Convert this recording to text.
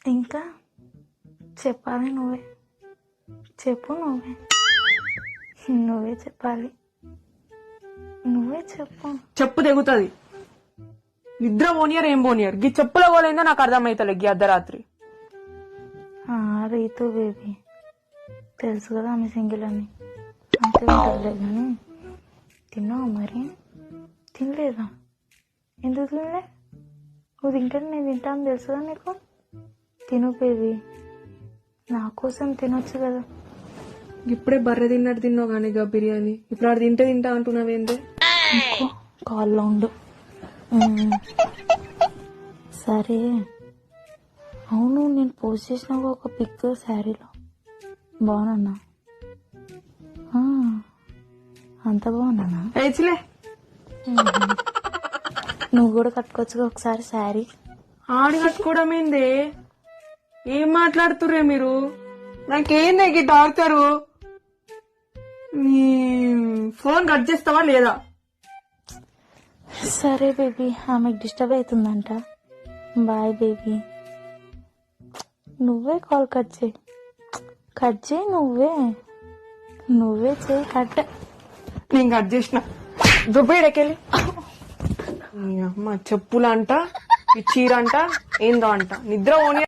ఇంకా చెప్పాలి నువ్వే, చెప్పు నువ్వే చెప్పాలి, నువ్వే చెప్పు. చెప్పు తెగుతుంది. నిద్ర పోనియర్ ఏం పోనియర్ గీ చెప్పుల పోలేందో నాకు అర్థమైతలే గీ అర్ధరాత్రి. రీతు బేబీ తెలుసు కదా ఆమె సింగిల్ అని, అంతే ఉంటుందిలే. కానీ తిన్నావా మరి? తినలేదా? ఎందుకు తినలే? నువ్వు తింటాను నేను తింటాను తెలుసు కదా నీకు. తిను బేబీ, నా కోసం తినొచ్చు కదా. ఇప్పుడే బర్రె తిన్నట్టు తిన్నావు కానీ గా బిర్యానీ ఇప్పుడు ఆడు తింటా అంటున్నావేందే? ఇంకో కాల్లో ఉండు. సరే అవును, నేను పోస్ట్ చేసిన ఒక పిక్ శారీలో బాగున్నా? అంత బాగున్నా? ఏచిలే నువ్వు కూడా కట్టుకోవచ్చుగా ఒకసారి శారీ. ఆడి కట్టుకోవడం ఏందే? ఏం మాట్లాడుతుర్రే మీరు? నాకేందే గీ డాక్టరు? ఫోన్ కట్ చేస్తావా లేదా? సరే బేబీ, ఆమెకు డిస్టర్బ్ అవుతుందంట. Bye baby. నువ్వే కాల్ కట్ చేయి నువ్వే చేయి కట్. నేను కట్ చేసిన దుబ్బేడకెళ్ళి. అమ్మ చెప్పులంట, ఈ చీర అంట, ఏందో అంట. నిద్ర పోనీ